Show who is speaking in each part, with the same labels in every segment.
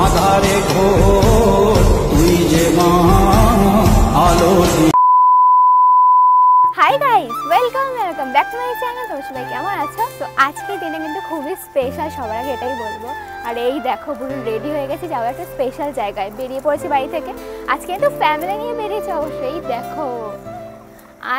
Speaker 1: আধারে ঘোর তুই যে মা আলো।
Speaker 2: Hi guys, welcome back to my channel. তোমরা সবাই কেমন আছো? তো আজকের দিনে কিন্তু খুবই স্পেশাল, সবার আগে এটাই বলবো। আর এই দেখো পুরো রেডি হয়ে গেছি, যাবো একটা স্পেশাল জায়গায়। বেরিয়ে পড়েছি বাড়ি থেকে। আজকে কিন্তু ফ্যামিলি নিয়ে বেরিয়েছি অবশ্যই। দেখো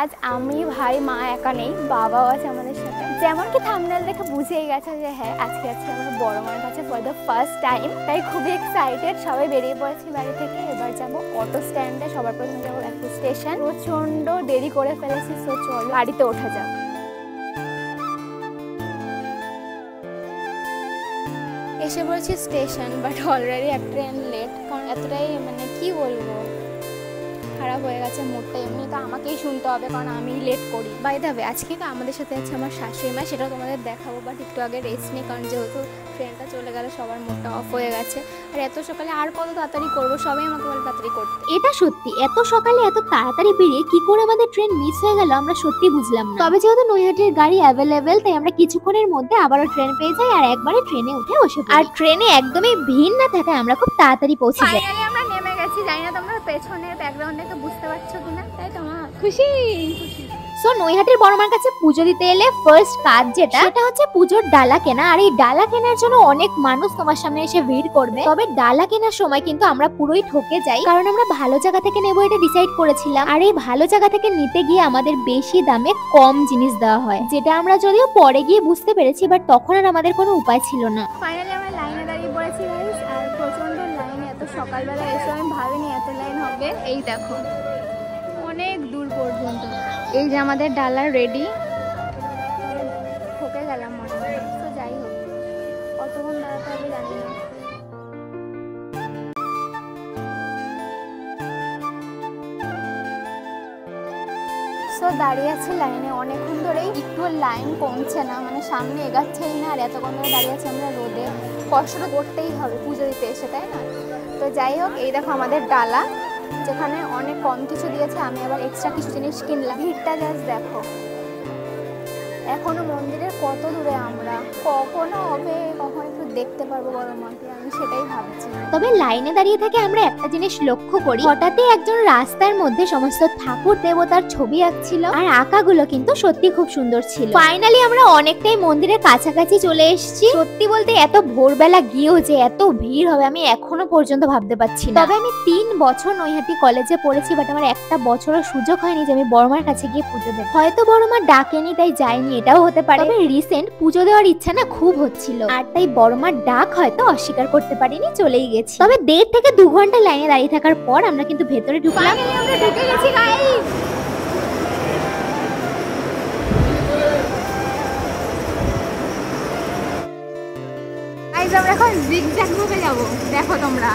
Speaker 2: আজ আমি, ভাই, মা একা নেই, বাবাও আছে আমাদের সাথে। যেমন কি থাম্বনেল দেখে বুঝেই গেছে যে হ্যাঁ আজকে আমরা বড় মার কাছে ফর দ্য ফার্স্ট টাইম। তাই খুবই এক্সাইটেড। সবাই বেরিয়ে পড়েছি বাড়ি থেকে। এবার যাবো অটো স্ট্যান্ডে। সবার প্রথমে যাবো একটা স্টেশন। প্রচণ্ড দেরি করে ফেলেছি, সো চলো গাড়িতে ওঠা যাক। এসে পড়েছি স্টেশন, বাট অলরেডি এক ট্রেন লেট। কারণ এতটাই কি বলবো, খারাপ হয়ে গেছে মুডটা। এমনি তো আমাকেই শুনতে হবে, কারণ আমি লেট করি। বাই দ্য ওয়ে, আজকে তো আমাদের সাথে আছে আমার শাশুড়ি মা, সেটাও তোমাদের দেখাবো। বাট একটু আগে রেস্ট নিই, কারণ যেহেতু ট্রেনটা চলে গেলে সবার মুডটা অফ হয়ে গেছে। আর এত সকালে আর কত তাড়াতাড়ি করবো, সবাই আমাকে বলে তাড়াতাড়ি করতে।
Speaker 3: এটা সত্যি, এত সকালে এত তাড়াতাড়ি বেরিয়ে কি করে আমাদের ট্রেন মিস হয়ে গেল আমরা সত্যি বুঝলাম না। তবে যেহেতু নৈহাটির গাড়ি অ্যাভেলেবেল, তাই আমরা কিছুক্ষণের মধ্যে আবারও ট্রেন পেয়ে যাই আর একবারে ট্রেনে উঠে বসে পড়ি। আর ট্রেনে একদমই ভিড় না থাকায় আমরা খুব তাড়াতাড়ি পৌঁছে যাই।
Speaker 2: আমরা নেমে গেছি। জানি না তোমরা পেছনের ব্যাকগ্রাউন্ডে তো বুঝতে পারছো কিনা, তাই তো মা খুশি।
Speaker 3: সো নৈহাটির বড়মার কাছে পুজো দিতে এলে ফার্স্ট কাজ সেটা হচ্ছে পুজোর ডালা কেনা। আর এই ডালা কেনার জন্য অনেক মানুষ তোমার সামনে এসে ভিড় করবে। তবে ডালা কেনার সময় কিন্তু আমরা পুরোই ঠকে যাই, কারণ আমরা ভালো জায়গা থেকে নেবো এটা ডিসাইড করেছিলাম। আর এই ভালো জায়গা থেকে নিতে গিয়ে আমাদের বেশি দামে কম জিনিস দেওয়া হয়, যেটা আমরা যদিও পরে গিয়ে বুঝতে পেরেছি, বাট তখন আর আমাদের কোনো উপায় ছিল না।
Speaker 2: ফাইনালি আমরা লাইনে দাঁড়িয়ে পড়েছি গাইস। আর প্রচন্ড লাইন, এত সকালবেলা এসে আমি ভাবিনি এত লাইন হবে। এই দেখো অনেক দূর পর্যন্ত। এই যে আমাদের ডালা রেডি। ঠকে গেলাম মনে হয়। তো যাই হোক, কতক্ষণ দাঁড়াতে হবে জানি না। সো দাঁড়িয়ে আছে লাইনে অনেকক্ষণ ধরেই। একটু লাইন কমছে না, সামনে এগাচ্ছেই না। আর এতক্ষণ ধরে দাঁড়িয়ে আছি আমরা রোদে। কষ্ট তো করতেই হবে পুজো দিতে এসে, তাই না? তো যাই হোক, এই দেখো আমাদের ডালা, যেখানে অনেক কম কিছু দিয়েছে। আমি আবার এক্সট্রা কিছু জিনিস কিনলাম। ভিড়টা জাস্ট দেখো। এখনো মন্দিরের কত দূরে আমরা, কখনো হবে, কখন একটু দেখতে পারবো বড় মাকে, আমি সেটাই ভাবছি।
Speaker 3: তবে লাইনে দাঁড়িয়ে থেকে আমরা একটা জিনিস লক্ষ্য করি, হঠাৎই একজন রাস্তার মধ্যে সমস্ত ঠাকুর দেবতার ছবি আঁকছিল। আর আঁকাগুলো কিন্তু সত্যি খুব সুন্দর ছিল। ফাইনালি আমরা অনেকটাই মন্দিরের কাছাকাছি চলে এসেছি। সত্যি বলতে এত ভোরবেলা গিয়েও যে এত ভিড় হবে আমি এখনো পর্যন্ত ভাবতে পারছি না। তবে আমি 3 বছর নৈহাটি কলেজে পড়েছি, বাট আমার একটা বছরও সুযোগ হয়নি যে আমি বড়মার কাছে গিয়ে পুজো দেব। হয়তো বড়মা ডাকেনি তাই যাইনি, এটাও হতে পারে। তবে রিসেন্ট পুজো দেওয়ার ইচ্ছা না খুব হচ্ছিল, আর তাই বড়মার ডাক হয়তো অস্বীকার করতে পারিনি, চলেই গেছি। তবে 1.5 থেকে 2 ঘন্টা লাইনে দাঁড়িয়ে থাকার পর আমরা কিন্তু ভেতরে ঢুকলাম।
Speaker 2: আমরা ঢুকে গেছি গাইস। গাইস আমরা এখন জিগজ্যাগ ভাবে যাব। দেখো তোমরা,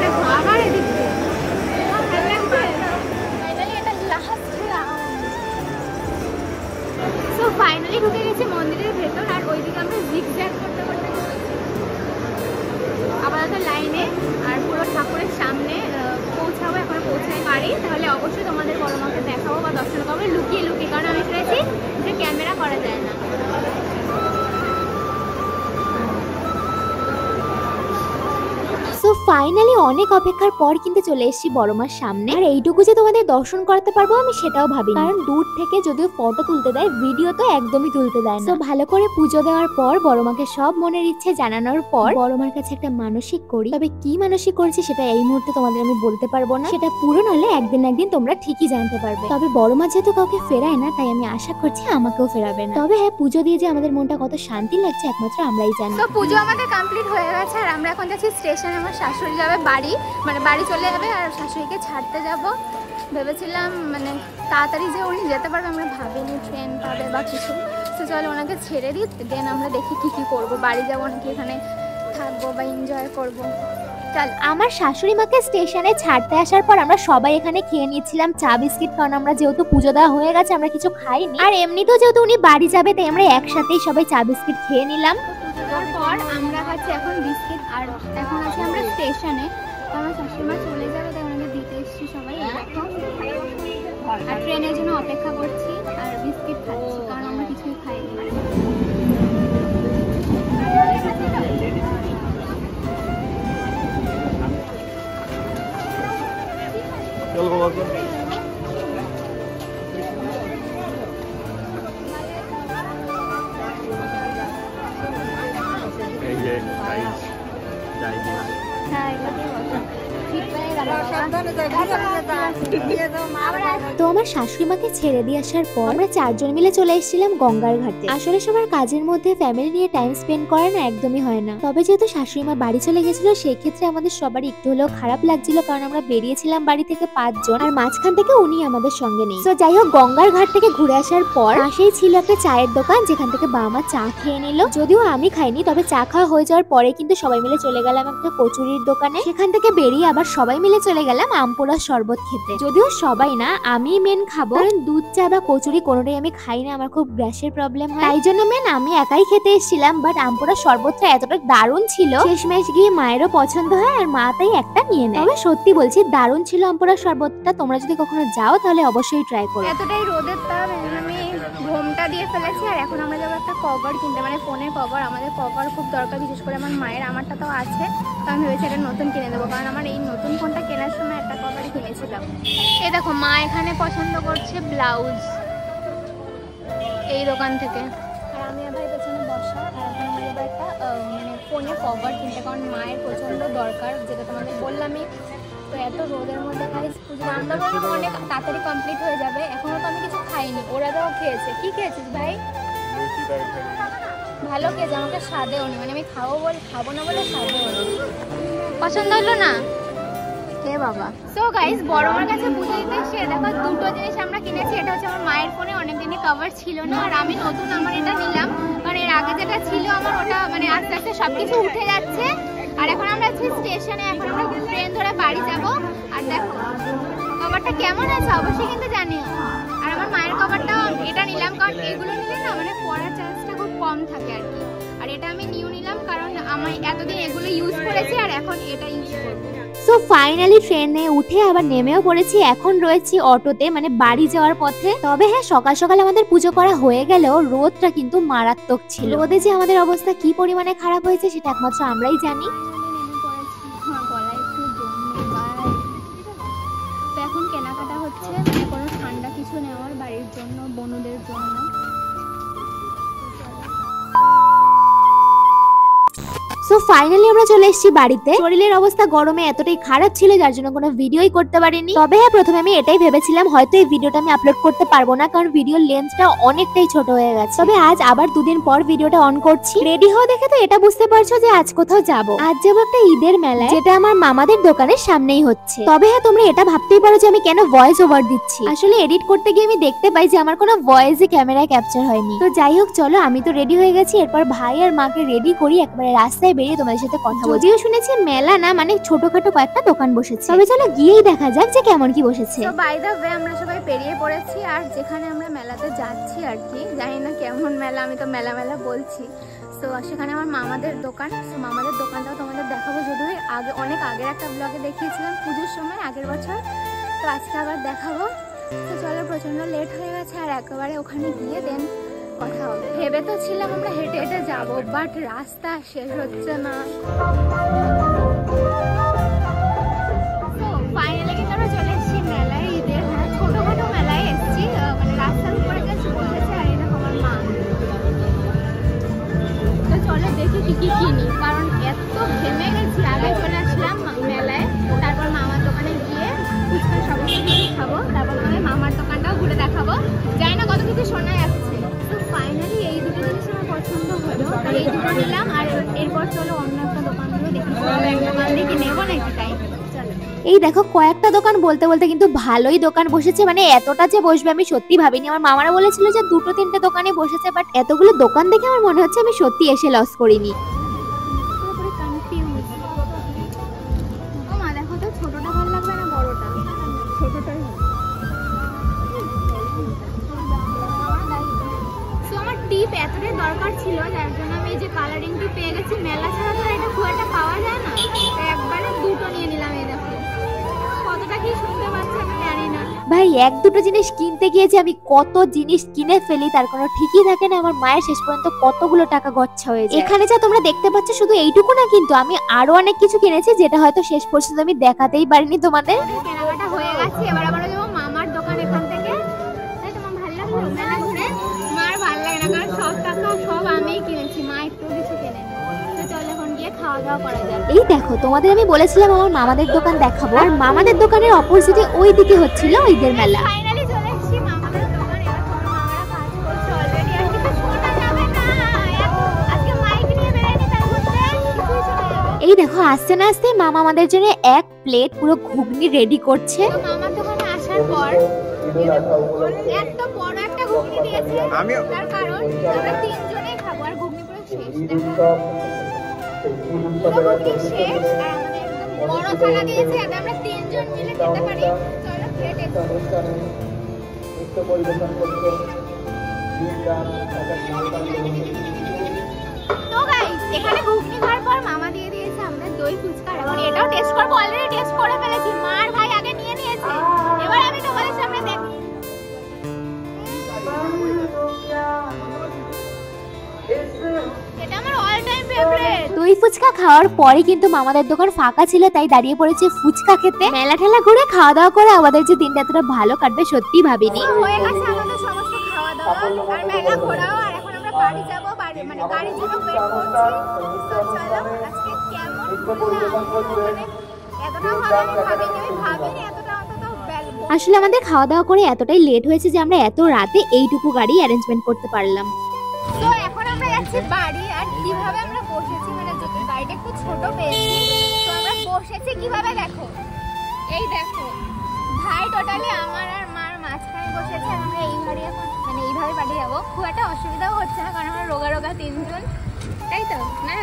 Speaker 2: দেখো আবার এদিক দিয়ে। সো ফাইনালি ঢুকে গেছি মন্দিরের ভেতর। আর ওইদিকে আমরা জিগজ্যাগ করতে করতে আপাতত লাইনে আর পুরো ঠাকুরের সামনে পৌঁছাবো। এখন পৌঁছাই পারি তাহলে অবশ্যই তোমাদের বড় মাকে দেখাবো বা দর্শন করবো লুকিয়ে লুকিয়ে, কারণ আমি শুনেছি যে ক্যামেরা করা যায় না।
Speaker 3: সো ফাইনালি অনেক অপেক্ষার পর কিন্তু চলে এসেছি বড়মার সামনে। আর এইটুকু যে তোমাদের দর্শন করাতে পারবো আমি সেটাও ভাবিনি, কারণ দূর থেকে যদিও ফটো তুলতে দেয়, ভিডিও তো একদমই তুলতে দেয় না। তো ভালো করে পুজো দেওয়ার পর বড়মাকে সব মনের ইচ্ছে জানানোর পর বড়মার কাছে একটা মানসিক করি। তবে কি মানসিক করেছি সেটা এই মুহূর্তে তোমাদের আমি বলতে পারবো না, সেটা পূরণ হলে একদিন না একদিন তোমরা ঠিকই জানতে পারবে। তবে বড়মা যেহেতু কাউকে ফেরায় না, তাই আমি আশা করছি আমাকেও ফেরাবে না। তবে হ্যাঁ, পুজো দিয়ে যে আমাদের মনটা কত শান্তি লাগছে একমাত্র আমরাই জানি।
Speaker 2: তো পুজো আমাদের কমপ্লিট হয়ে গেছে আর আমরা এখন যাচ্ছি স্টেশনে। আমার শাশুড়ি যাবে বাড়ি, বাড়ি চলে যাবে আর শাশুড়িকে ছাড়তে যাব। ভেবেছিলাম তাড়াতাড়ি যে উনি যেতে পারবে, আমরা ভাবিনি ট্রেন পাবে বা কিছু। তো চলো ওনাকে ছেড়ে দিই, দেন আমরা দেখি কি কি করবো। বাড়ি যাবো নাকি এখানে থাকবো বা এনজয় করবো। চল।
Speaker 3: আমার শাশুড়ি মাকে স্টেশনে ছাড়তে আসার পর আমরা সবাই এখানে খেয়ে নিয়েছিলাম চা বিস্কিট, কারণ আমরা যেহেতু পুজো দেওয়া হয়ে গেছে আমরা কিছু খাইনি। আর এমনিতেও যেহেতু উনি বাড়ি যাবে তাই আমরা একসাথেই সবাই চা বিস্কিট খেয়ে নিলাম।
Speaker 2: তারপর আমরা খাচ্ছি এখন বিস্কিট। আর এখন আছি আমরা স্টেশনে। আমার শাশুড়িমা চলে যাবে, তাই ওনাকে দিতে এসেছি সবাই। আর ট্রেনের জন্য অপেক্ষা করছি আর বিস্কিট খাচ্ছি, কারণ আমরা কিছুই খাইনি।
Speaker 4: এই যে গাইস যাই দিস
Speaker 2: হ্যাঁ এটাই বলো ঠিক হয়ে গেল
Speaker 3: তো আমার শাশুড়ি মাকে ছেড়ে দিয়ে আসার পর আমরা 4 জন মিলে চলে এসেছিলাম গঙ্গার ঘাটে। আসলে সবার কাজের মধ্যে ফ্যামিলি নিয়ে টাইম স্পেন্ড করা না একদমই হয় না। তবে যেহেতু শাশুড়ি মা বাড়ি চলে গেছিল সেই ক্ষেত্রে আমাদের সবারই একটু হলেও খারাপ লাগছিল, কারণ আমরা বেরিয়েছিলাম বাড়ি থেকে 5 জন আর মাঝখান থেকে উনি আমাদের সঙ্গে নেই। তো যাই হোক, গঙ্গার ঘাট থেকে ঘুরে আসার পর পাশেই ছিল একটা চায়ের দোকান, যেখান থেকে বাবা মা চা খেয়ে নিল। যদিও আমি খাইনি, তবে চা খাওয়া হয়ে যাওয়ার পরে কিন্তু সবাই মিলে চলে গেলাম একটা কচুরির দোকানে। সেখান থেকে বেরিয়ে আবার সবাই মিলে চলে গেলাম আমপোড়া শরবত খেতে। যদিও সবাই না, আমি মেন খাবো, কারণ দুধ চা বা কচুরি কোনোটাই আমি খাই না, আমার খুব গ্যাসের প্রবলেম হয়, তাই জন্য মেন আমি একাই খেতে এসেছিলাম। বাট আমপোড়া শরবতটা এতটা দারুণ ছিল, শেষমেশ গিয়ে মায়েরও পছন্দ হয় আর মা তাই একটা নিয়ে নেয়। তবে সত্যি বলছি দারুণ ছিল আমপোড়া শরবতটা, তোমরা যদি কখনো যাও তাহলে অবশ্যই ট্রাই করো।
Speaker 2: এতটাই রোদের তাপ, আমি ঘোমটা দিয়ে ফেলেছি। আর এখন আমরা যাবো একটা কভার কিনতে, মানে ফোনের কভার। আমাদের কভার খুব দরকার, বিশেষ করে আমার মায়ের। আমারটা তো আছে, তো আমি ভেবেছি একটা নতুন কিনে দেবো, কারণ আমার এই নতুন ফোনটা কেনার সময় একটা কভারই কিনেছিলাম। এই দেখো মা এখানে পছন্দ করছে ব্লাউজ এই দোকান থেকে, আর আমি আবার পেছনে বসা। আর এখন আমার এবার একটা মানে ফোনে কভার কিনতে, কারণ মায়ের প্রচণ্ড দরকার, যেটা তোমাদের বললামই। তো এত রোদের মধ্যে গাইস পুজো আমরা বললাম অনেক তাড়াতাড়ি কমপ্লিট হয়ে যাবে, এখনও তো আমি কিছু খাইনি। ওরা তো খেয়েছে। কি খেয়েছিস ভাই? ভালো খেয়েছে, আমাকে স্বাদেও নি, মানে আমি খাবো না বলে স্বাদেও নি। পছন্দ হলো না হে বাবা। সো গাইস, বড় মার কাছে পুজো দিতে এসে দেখো দুটো জিনিস আমরা কিনেছি। এটা হচ্ছে আমার মায়ের ফোনে অনেকদিনই কভার ছিল না, আর আমি নতুন আমার এটা নিলাম, কারণ এর আগে যেটা ছিল আমার ওটা মানে আস্তে আস্তে সবকিছু উঠে যাচ্ছে। আর এখন আমরা আছি স্টেশনে, এখন আমরা ট্রেন ধরে বাড়ি যাব। আর দেখো কভারটা কেমন আছে অবশ্যই কিন্তু জানিও। আর আমার মায়ের কভারটা এটা নিলাম, কারণ এগুলো নিলে না মানে পড়ার চান্সটা খুব কম থাকে আর কি। আর এটা আমি নিউ নিলাম, কারণ আমি এতদিন এগুলো ইউজ করেছি আর এখন এটা ইউজ করবো।
Speaker 3: সো ফাইনালি ট্রেনে উঠে আবার নেমেও পড়েছি। এখন রয়েছি অটোতে, মানে বাড়ি যাওয়ার পথে। তবে হ্যাঁ, সকাল সকাল আমাদের পুজো করা হয়ে গেলেও রোদটা কিন্তু মারাত্মক ছিল। রোদে যে আমাদের অবস্থা কি পরিমাণে খারাপ হয়েছে সেটা একমাত্র আমরাই জানি।
Speaker 2: তো এখন কেনাকাটা হচ্ছে, মানে কোনো ঠান্ডা কিছু নেওয়ার বাড়ির জন্য, বনুদের জন্য।
Speaker 3: সো ফাইনালি আমরা চলে এসেছি বাড়িতে। শরীরের অবস্থা গরমে এতটাই খারাপ ছিল যার জন্য কোনো ভিডিওই করতে পারিনি। তবে হ্যাঁ, প্রথমে আমি এটাই ভেবেছিলাম হয়তো এই ভিডিওটা আমি আপলোড করতে পারবো না, কারণ ভিডিওর লেন্থটা অনেকটাই ছোট হয়ে গেছে। তবে আজ আবার 2 দিন পর ভিডিওটা অন করছি। রেডি হওয়া দেখে তো এটা বুঝতে পারছো যে আজ কোথাও যাব। আজ যাবো একটা ঈদের মেলায়, যেটা আমার মামাদের দোকানের সামনেই হচ্ছে। তবে হ্যাঁ, তোমরা এটা ভাবতেই পারো যে আমি কেন ভয়েস ওভার দিচ্ছি। আসলে এডিট করতে গিয়ে আমি দেখতে পাই যে আমার কোনো ভয়েসই ক্যামেরায় ক্যাপচার হয়নি। তো যাই হোক, চলো আমি তো রেডি হয়ে গেছি। এরপর ভাই আর মাকে রেডি করি, একবারে রাস্তায় বেরিয়ে তোমাদের সাথে কথা বলবো। যদিও শুনেছি মেলা না, মানে ছোটখাটো কয়েকটা দোকান বসেছে। তবে চলো গিয়েই দেখা যাক যে কেমন কি বসেছে।
Speaker 2: তো বাই দ্য ওয়ে আমরা সবাই বেরিয়ে পড়েছি, আর যেখানে আমরা মেলাতে যাচ্ছি আর কি, জানি না কেমন মেলা, আমি তো মেলা মেলা বলছি। তো সেখানে আমার মামাদের দোকান। তো মামাদের দোকানটাও তোমাদের দেখাবো, যদিও আগে অনেক আগের একটা ব্লগে দেখিয়েছিলাম পুজোর সময় আগের বছর। তো আজকে আবার দেখাবো। তো চলো, প্রচন্ড লেট হয়ে গেছে, আর একেবারে ওখানে গিয়ে দেন কথা হবে। ভেবে তো ছিলাম আমরা হেঁটে হেঁটে যাবো, বাট রাস্তা শেষ হচ্ছে না। ফাইনালি কিন্তু আমরা চলে এসেছি মেলায়, ঈদের ছোটখাটো মেলায় এসেছি, মানে রাস্তার উপরে জাস্ট বসেছে। আর এটা আমার মা। তো চলো দেখি কি কি কিনি, কারণ এত ঘেমে গেছি। আগে চলে আসলাম মেলায়, তারপর মামার দোকানে গিয়ে ফুচকা সমস্ত কিছু খাবো, তারপর আমাদের মামার দোকানটাও ঘুরে দেখাবো। জানি না কত কিছু শোনা যাচ্ছে। তো ফাইনালি এই দুটো জিনিস আমার পছন্দ হলো, আর এই দুটো নিলাম। আর এরপর চলো অন্য একটা দোকানগুলো দেখি, এক দোকান দেখি নেবো নাকি তাই।
Speaker 3: এই দেখো কয়েকটা দোকান বলতে বলতে কিন্তু ভালোই দোকান বসেছে, মানে এতটা যে বসবে আমি সত্যি ভাবিনি। আমার মামারা বলেছিল যে 2-3টে দোকানে বসেছে, বাট এতগুলো দোকান দেখে আমার মনে হচ্ছে আমি সত্যি এসে লস করিনি।
Speaker 2: পুরোপুরি কনফিউজ। ও মা, দেখো তো ছোটটা ভালো লাগবে না বড়টা? ছোটটাই হবে। তো আমার টিপ এতটাই দরকার ছিল, যার জন্য আমি এই যে কালারিং টিপ পেয়ে গেছি। মেলা ছাড়া তো এটা খুব একটা পাওয়া যায় না, তাই একবারে দুটো নিয়ে নিলাম। এই দেখো কতটা কি শুনতে পাচ্ছি আমি জানি না।
Speaker 3: ভাই, 1-2টো জিনিস কিনতে গিয়ে যে আমি কত জিনিস কিনে ফেলি তার কোনো ঠিকই থাকে না। আমার মায়ের শেষ পর্যন্ত কতগুলো টাকা গচ্ছা হয়ে যায়। এখানে যা তোমরা দেখতে পাচ্ছ শুধু এইটুকু না, কিন্তু আমি আরো অনেক কিছু কিনেছি যেটা হয়তো শেষ পর্যন্ত আমি দেখাতেই পারিনি তোমাদের।
Speaker 2: কেনাকাটা হয়ে গেছে, এবার আবার খাওয়া দাওয়া করা যায়।
Speaker 3: এই দেখো তোমাদের আমি বলেছিলাম আমার মামাদের দোকান দেখাবো, আর মামাদের দোকানের অপোজিটে ওই দিকে হচ্ছিল ঈদের মেলা।
Speaker 2: ফাইনালি চলে এসেছি মামাদের দোকানে। এবার তোমার মামারা কাজ করছে অলরেডি, আর কিছু শোনা যাবে না। আজকে মাইক নিয়ে বেরোয়নি, তার মধ্যে কিছুই শোনা যাবে না।
Speaker 3: এই দেখো আসতে না আসতে মামা আমাদের জন্য এক প্লেট পুরো ঘুগনি রেডি করছে।
Speaker 2: তো মামার দোকানে আসার পর এত বড় একটা ঘুগনি দিয়েছে, তার কারণ আমরা তিনজনেই খাবো, আর ঘুগনি পুরো শেষ। দেখো পুরো ঘুগনি শেষ, আর আমাদের একদম বড় থালা দিয়েছে যাতে আমরা তিনজন মিলে খেতে পারি। চলো খেয়ে দেখো। তো গাইস, এখানে ঘুগনি খাওয়ার পর মামা দিয়ে দিয়েছে আমাদের দই ফুচকা। এখন এটাও টেস্ট করবো, অলরেডি টেস্ট করে ফেলেছি। মার ভাই আগে নিয়ে নিয়েছে, এবার আমি তোমাদের সামনে দেখ। এটা আমার অল টাইম ফেভারিট।
Speaker 3: দই ফুচকা খাওয়ার পরে কিন্তু মামাদের দোকান ফাঁকা ছিল, তাই দাঁড়িয়ে পড়েছে ফুচকা খেতে। মেলা ঠেলা ঘুরে খাওয়া দাওয়া করে আমাদের যে দিনটা এতটা ভালো কাটবে সত্যি ভাবিনি।
Speaker 2: হয়ে গেছে আমাদের সমস্ত খাওয়া দাওয়া আর মেলা ঘোরাও, আর এখন আমরা বাড়ি যাবো। বাড়ি মানে গাড়ির জন্য ওয়েট করছি। তো চলো আজকে কেমন ঘুরলাম, মানে এতটা ভালো আমি ভাবিনি এতটা অন্তত বেলবো।
Speaker 3: আসলে আমাদের খাওয়া দাওয়া করে এতটাই লেট হয়েছে যে আমরা এত রাতে এইটুকু গাড়ি অ্যারেঞ্জমেন্ট করতে পারলাম।
Speaker 2: তো এখন আমরা যাচ্ছি বাড়ি। আর কিভাবে আমরা বসেছি, মানে যদি গাড়িটা একটু ছোট পেয়েছি, তো আমরা বসেছি কিভাবে দেখো। এই দেখো ভাই টোটালি আমার আর মার মাঝখানে বসেছে, আর আমরা এইভাবে এখন মানে এইভাবে বাড়ি যাবো। খুব একটা অসুবিধাও হচ্ছে না, কারণ আমরা রোগা রোগা তিনজন, তাই তো না?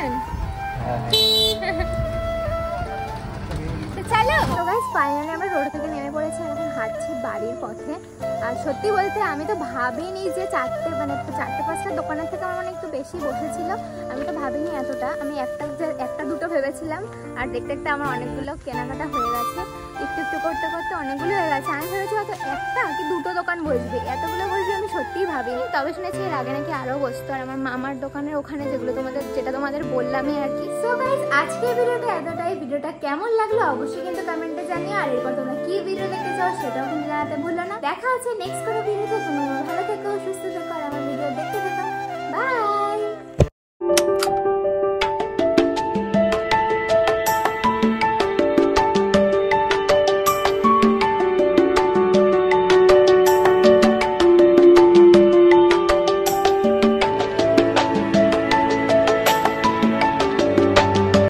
Speaker 2: তো চলো। তো গাইস ফাইনালি আমরা রোড থেকে নেমে পড়েছি, এখন হাঁটছি বাড়ির পথে। আর সত্যি বলতে আমি তো ভাবিনি যে চারটে 5টা দোকানের থেকে আমার মানে একটু বেশি বসেছিল। আমি তো ভাবিনি এতটা, আমি একটা দুটো ভেবেছিলাম। আর দেখতে দেখতে আমার অনেকগুলো কেনাকাটা হয়ে গেছে, একটু একটু করতে করতে অনেকগুলো হয়ে গেছে। আমি ভেবেছি হয়তো একটা কি দুটো দোকান বসবে, এতগুলো বসবে আমি সত্যিই ভাবিনি। তবে শুনেছি এর আগে নাকি আরও বসতো, আর আমার মামার দোকানের ওখানে যেটা তোমাদের বললামই আর কি। সো গাইস আজকের ভিডিওটা এতটাই। ভিডিওটা কেমন লাগলো অবশ্যই কিন্তু কমেন্টে জানিও, আর এরপর তোমরা কি ভিডিও দেখতে চাও সেটাও কিন্তু জানাতে ভুলো না। দেখা হচ্ছে নেক্সট কোনো ভিডিওতে। তোমরা ভালো থেকো, সুস্থ থেকো, আর আমার ভিডিও দেখতে থেকো। বাই।